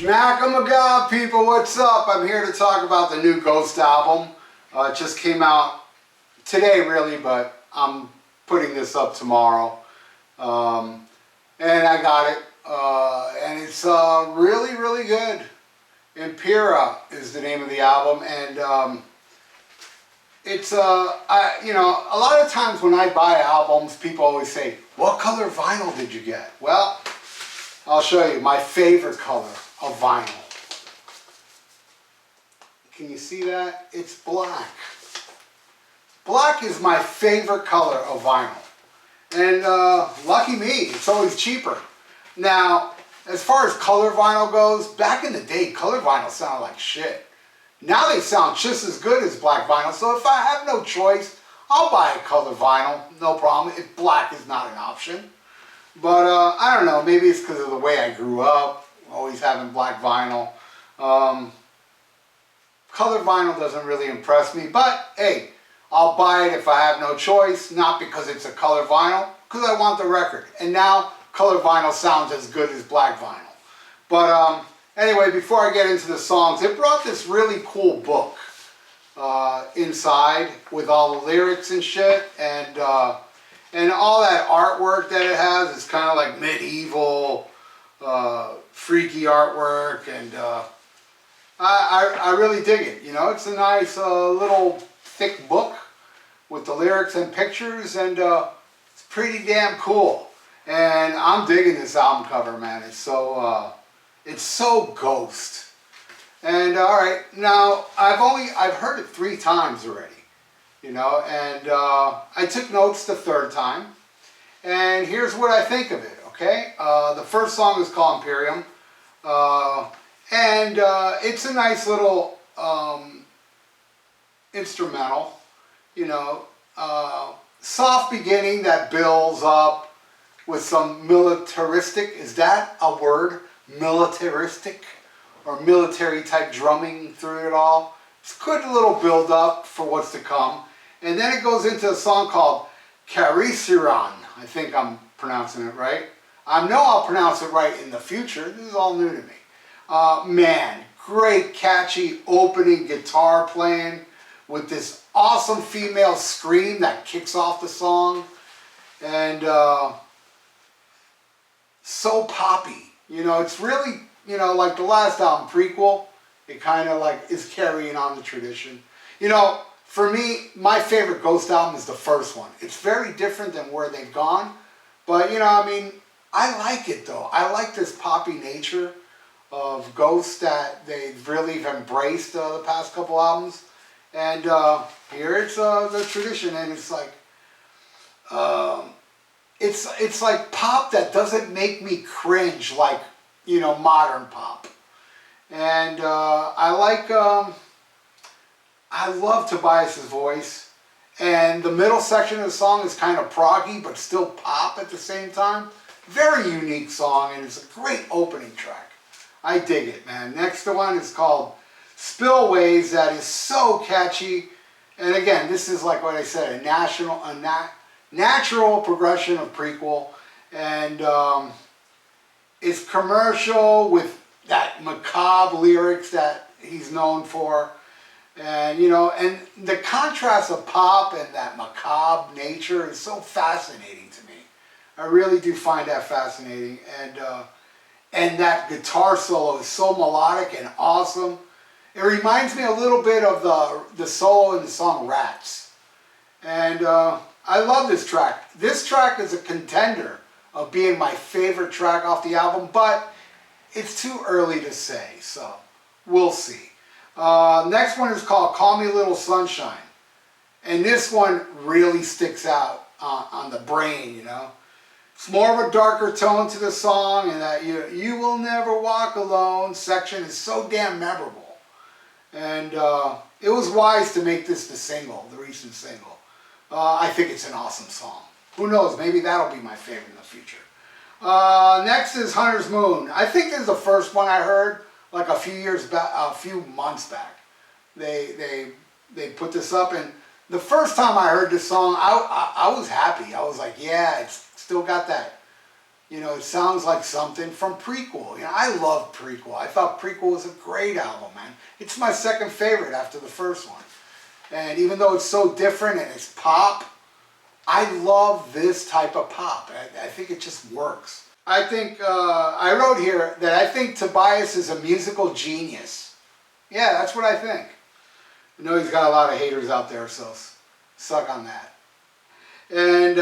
SHMACKEMAGOB people, what's up? I'm here to talk about the new Ghost album. It just came out today really, but I'm putting this up tomorrow. And I got it. And it's really, really good. Impera is the name of the album, and it's you know, a lot of times when I buy albums, people always say, "What color vinyl did you get?" Well, I'll show you my favorite color of vinyl. Can you see that? It's black. Black is my favorite color of vinyl. And lucky me, it's always cheaper. Now, as far as color vinyl goes, back in the day, color vinyl sounded like shit. Now they sound just as good as black vinyl, so if I have no choice, I'll buy a color vinyl, no problem, if black is not an option. But I don't know, maybe it's because of the way I grew up, always having black vinyl. Color vinyl doesn't really impress me, but hey, I'll buy it if I have no choice, not because it's a color vinyl, because I want the record. And now, color vinyl sounds as good as black vinyl. But anyway, before I get into the songs, it brought this really cool book inside with all the lyrics and shit, and all that artwork that it has is kind of like medieval, freaky artwork, and I really dig it. You know, it's a nice little thick book with the lyrics and pictures, and it's pretty damn cool. And I'm digging this album cover, man. It's so Ghost. And all right, now I've heard it 3 times already, you know, and I took notes the 3rd time. And here's what I think of it, okay? The first song is called Imperium, and it's a nice little instrumental, you know, soft beginning that builds up with some militaristic, is that a word? Militaristic or military type drumming through it all. It's a good little build up for what's to come. And then it goes into a song called Cariciran. I think I'm pronouncing it right. I know I'll pronounce it right in the future. This is all new to me. Man, great catchy opening guitar playing with this awesome female scream that kicks off the song. And so poppy. You know, it's really, you know, like the last album, Prequel, it kind of like is carrying on the tradition. You know, for me, my favorite Ghost album is the first one. It's very different than where they've gone, but you know, I mean, I like it though. I like this poppy nature of Ghost that they've really embraced the past couple albums. And here it's the tradition, and it's like, it's like pop that doesn't make me cringe like, you know, modern pop. And I love Tobias's voice, and the middle section of the song is kind of proggy but still pop at the same time. Very unique song, and it's a great opening track. I dig it, man. Next one is called Spillways, that is so catchy. And again, this is like what I said, a natural progression of Prequel, and it's commercial with that macabre lyrics that he's known for, and you know, and the contrast of pop and that macabre nature is so fascinating to me. I really do find that fascinating, and that guitar solo is so melodic and awesome. It reminds me a little bit of the solo in the song Rats, and I love this track. This track is a contender of being my favorite track off the album, but it's too early to say, so we'll see. Next one is called Call Me Little Sunshine. And this one really sticks out on the brain, you know. It's more of a darker tone to the song, and that you will never walk alone section is so damn memorable. And it was wise to make this the single, the recent single. I think it's an awesome song. Who knows, maybe that'll be my favorite in the future. Next is Hunter's Moon. I think this is the first one I heard like a few months back. They put this up, and the first time I heard this song, I was happy. I was like, yeah, it's still got that You know, it sounds like something from Prequel. You know, I love Prequel. I thought Prequel was a great album, man. It's my second favorite after the first one. And even though it's so different and it's pop, I love this type of pop. I think it just works. I think, I wrote here that I think Tobias is a musical genius. Yeah, that's what I think. I know he's got a lot of haters out there, so suck on that. And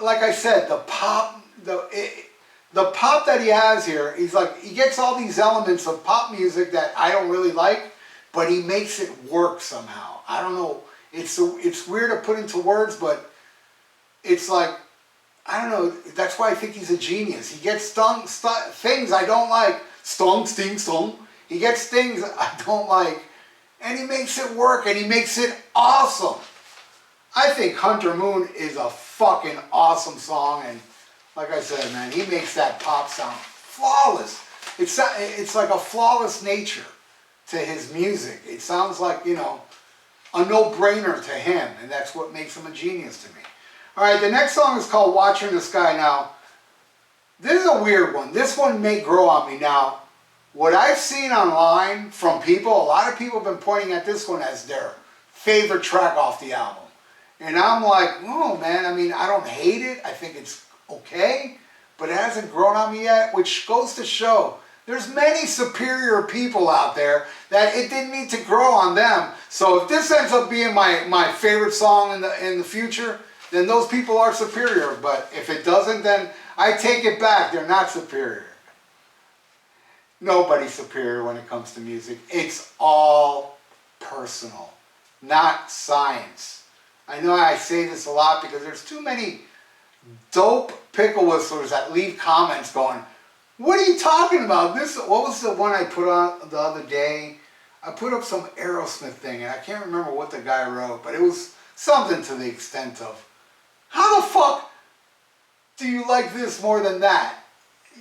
like I said, the pop that he has here, he's like, he gets all these elements of pop music that I don't really like, but he makes it work somehow. I don't know. It's weird to put into words, but it's like, I don't know. That's why I think he's a genius. He gets things I don't like. Sting. He gets things I don't like, and he makes it work, and he makes it awesome. I think Hunter Moon is a fucking awesome song, and like I said, man, he makes that pop sound flawless. It's like a flawless nature to his music. It sounds like, you know, a no-brainer to him, and that's what makes him a genius to me. All right, the next song is called Watcher in the Sky. Now, this is a weird one. This one may grow on me. Now, what I've seen online from people, a lot of people have been pointing at this one as their favorite track off the album. And I'm like, oh man, I mean, I don't hate it. I think it's okay, but it hasn't grown on me yet, which goes to show there's many superior people out there that it didn't need to grow on them. So if this ends up being my favorite song in the future, then those people are superior. But if it doesn't, then I take it back. They're not superior. Nobody's superior when it comes to music. It's all personal, not science. I know I say this a lot because there's too many dope pickle whistlers that leave comments going, what are you talking about? What was the one I put on the other day? I put up some Aerosmith thing, and I can't remember what the guy wrote, but it was something to the extent of, how the fuck do you like this more than that?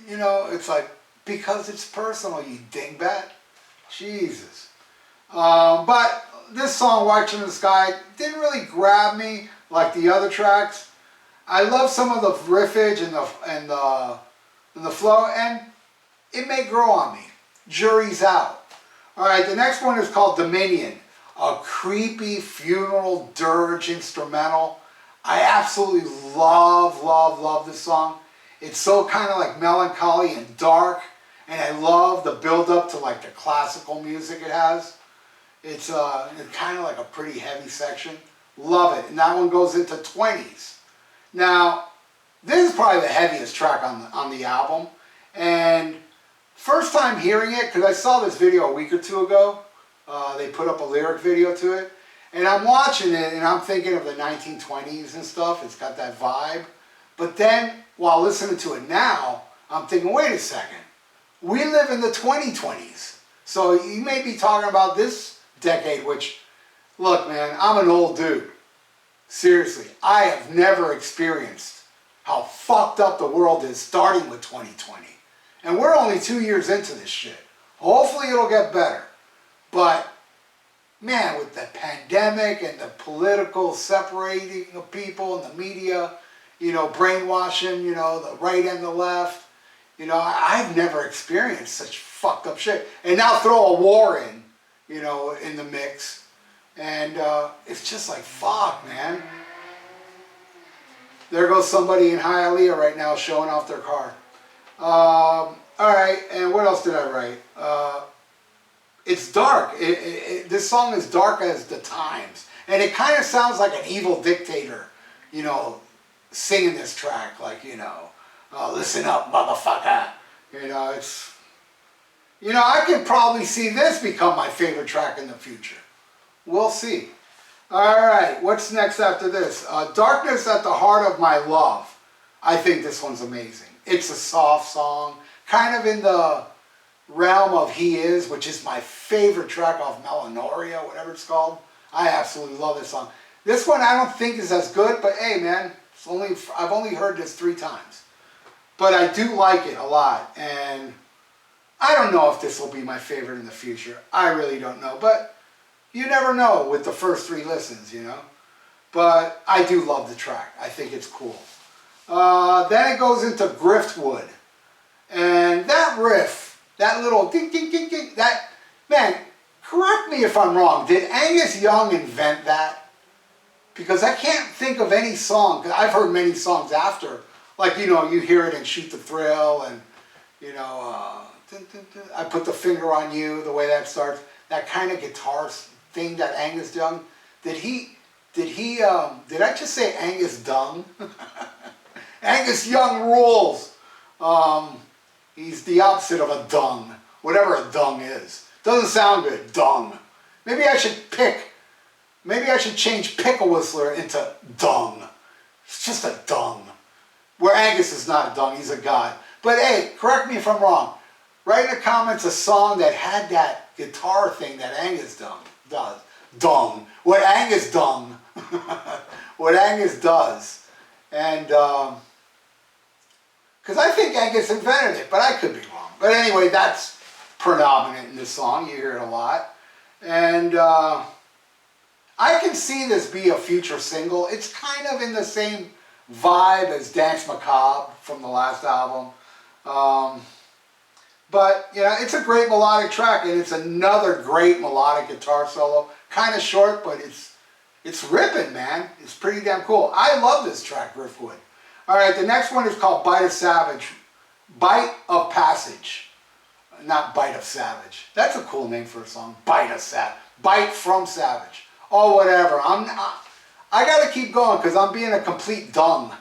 You know, it's like, because it's personal, you dingbat. Jesus. But this song, Watching the Sky, didn't really grab me like the other tracks. I love some of the riffage and the flow, and it may grow on me. Jury's out. All right, the next one is called Dominion, a creepy funeral dirge instrumental. I absolutely love this song. It's so kind of like melancholy and dark, and I love the build up to like the classical music it has. It's kind of like a pretty heavy section. Love it, and that one goes into 20s. Now, this is probably the heaviest track on the album, and first time hearing it, because I saw this video a week or two ago, they put up a lyric video to it, and I'm watching it and I'm thinking of the 1920s and stuff. It's got that vibe, but then while listening to it now, I'm thinking, wait a second, we live in the 2020s, so you may be talking about this decade, which, look man, I'm an old dude. Seriously, I have never experienced how fucked up the world is starting with 2020. And we're only 2 years into this shit. Hopefully it'll get better. But, man, with the pandemic and the political separating of people and the media, you know, brainwashing, you know, the right and the left, you know, I've never experienced such fucked up shit. And now throw a war in, you know, in the mix. And it's just like, fuck, man. There goes somebody in Hialeah right now showing off their car. All right, and what else did I write? It's dark. This song is dark as the times. And it kind of sounds like an evil dictator, you know, singing this track. Like, you know, listen up, motherfucker. You know, it's... You know, I could probably see this become my favorite track in the future. We'll see. Alright, what's next after this? Darkness at the Heart of My Love. I think this one's amazing. It's a soft song, kind of in the realm of He Is, which is my favorite track off Melanoria, whatever it's called. I absolutely love this song. This one I don't think is as good, but hey man, I've only heard this 3 times. But I do like it a lot, and I don't know if this will be my favorite in the future. I really don't know, but you never know with the first 3 listens, you know. But I do love the track. I think it's cool. Then it goes into Griftwood. And that riff, that little ding, ding, ding, ding, that, man, correct me if I'm wrong. Did Angus Young invent that? Because I can't think of any song, 'cause I've heard many songs after. Like, you know, you hear it in Shoot the Thrill and, you know, I Put the Finger on You, the way that starts. That kind of guitar thing that Angus Young, did I just say Angus Dung? Angus Young rules. He's the opposite of a dung, whatever a dung is. Doesn't sound good, dung. Maybe I should change Pickle Whistler into dung. It's just a dung. Where Angus is not a dung, he's a god. But hey, correct me if I'm wrong. Write in the comments a song that had that guitar thing that Angus does. Dung. What Angus dung. What Angus does. And, because I think Angus invented it, but I could be wrong. But anyway, that's predominant in this song. You hear it a lot. And I can see this be a future single. It's kind of in the same vibe as Dance Macabre from the last album. But, you know, it's a great melodic track, and it's another great melodic guitar solo. Kind of short, but it's ripping, man. It's pretty damn cool. I love this track, Griftwood. All right, the next one is called Bite of Savage. Bite of Passage. Not Bite of Savage. That's a cool name for a song. Bite of Savage. Bite from Savage. Oh, whatever. I got to keep going because I'm being a complete dung.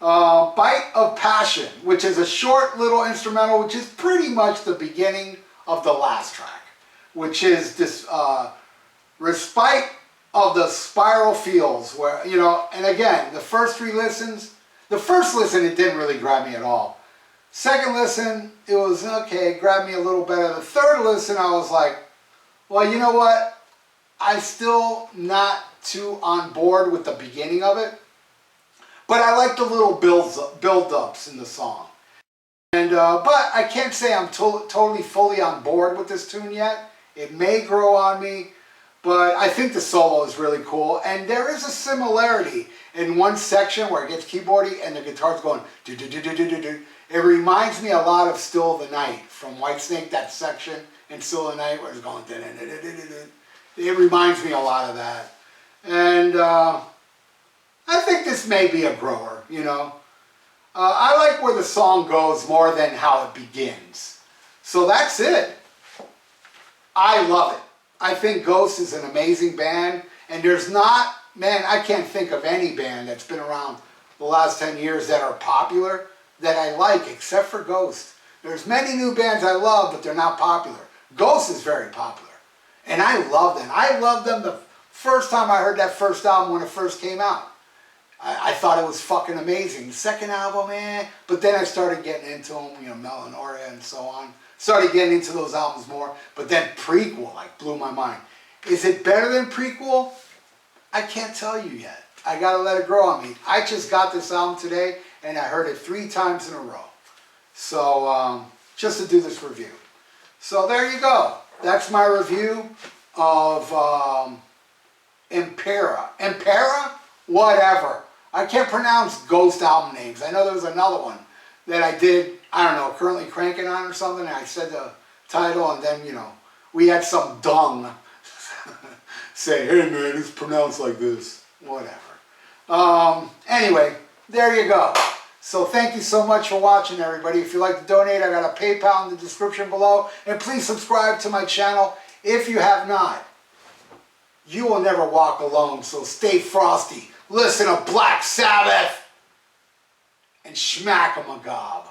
Bite of Passion, which is a short little instrumental, which is pretty much the beginning of the last track, which is this Respite of the Spiral Fields, where, you know, and again, the first three listens, the first listen, it didn't really grab me at all. Second listen, it was okay, it grabbed me a little better. The third listen, I was like, well, you know what? I'm still not too on board with the beginning of it. But I like the little build-ups in the song. And but I can't say I'm totally fully on board with this tune yet. It may grow on me, but I think the solo is really cool. And there is a similarity in one section where it gets keyboardy and the guitar's going do-do-do-do-do-do-do. It reminds me a lot of Still of the Night from Whitesnake, that section in Still of the Night where it's going do-do-do-do-do-do. It reminds me a lot of that. And I think this may be a grower, you know. I like where the song goes more than how it begins. So that's it. I love it. I think Ghost is an amazing band. And there's not, man, I can't think of any band that's been around the last 10 years that are popular that I like, except for Ghost. There's many new bands I love, but they're not popular. Ghost is very popular. And I love them. I loved them the first time I heard that first album when it first came out. I thought it was fucking amazing. The second album, but then I started getting into them, you know, Melanoria and so on. Started getting into those albums more, but then Prequel, like, blew my mind. Is it better than Prequel? I can't tell you yet. I gotta let it grow on me. I just got this album today, and I heard it 3 times in a row. So, just to do this review. So there you go. That's my review of Impera. Impera? Whatever. I can't pronounce Ghost album names. I know there was another one that I did, I don't know, Currently Cranking On or something, and I said the title, and then, you know, we had some dung say, hey man, it's pronounced like this. Whatever. Anyway, there you go. So thank you so much for watching, everybody. If you'd like to donate, I got a PayPal in the description below. And please subscribe to my channel if you have not. You will never walk alone, so stay frosty. Listen to Black Sabbath and SHMACKEMAGOB.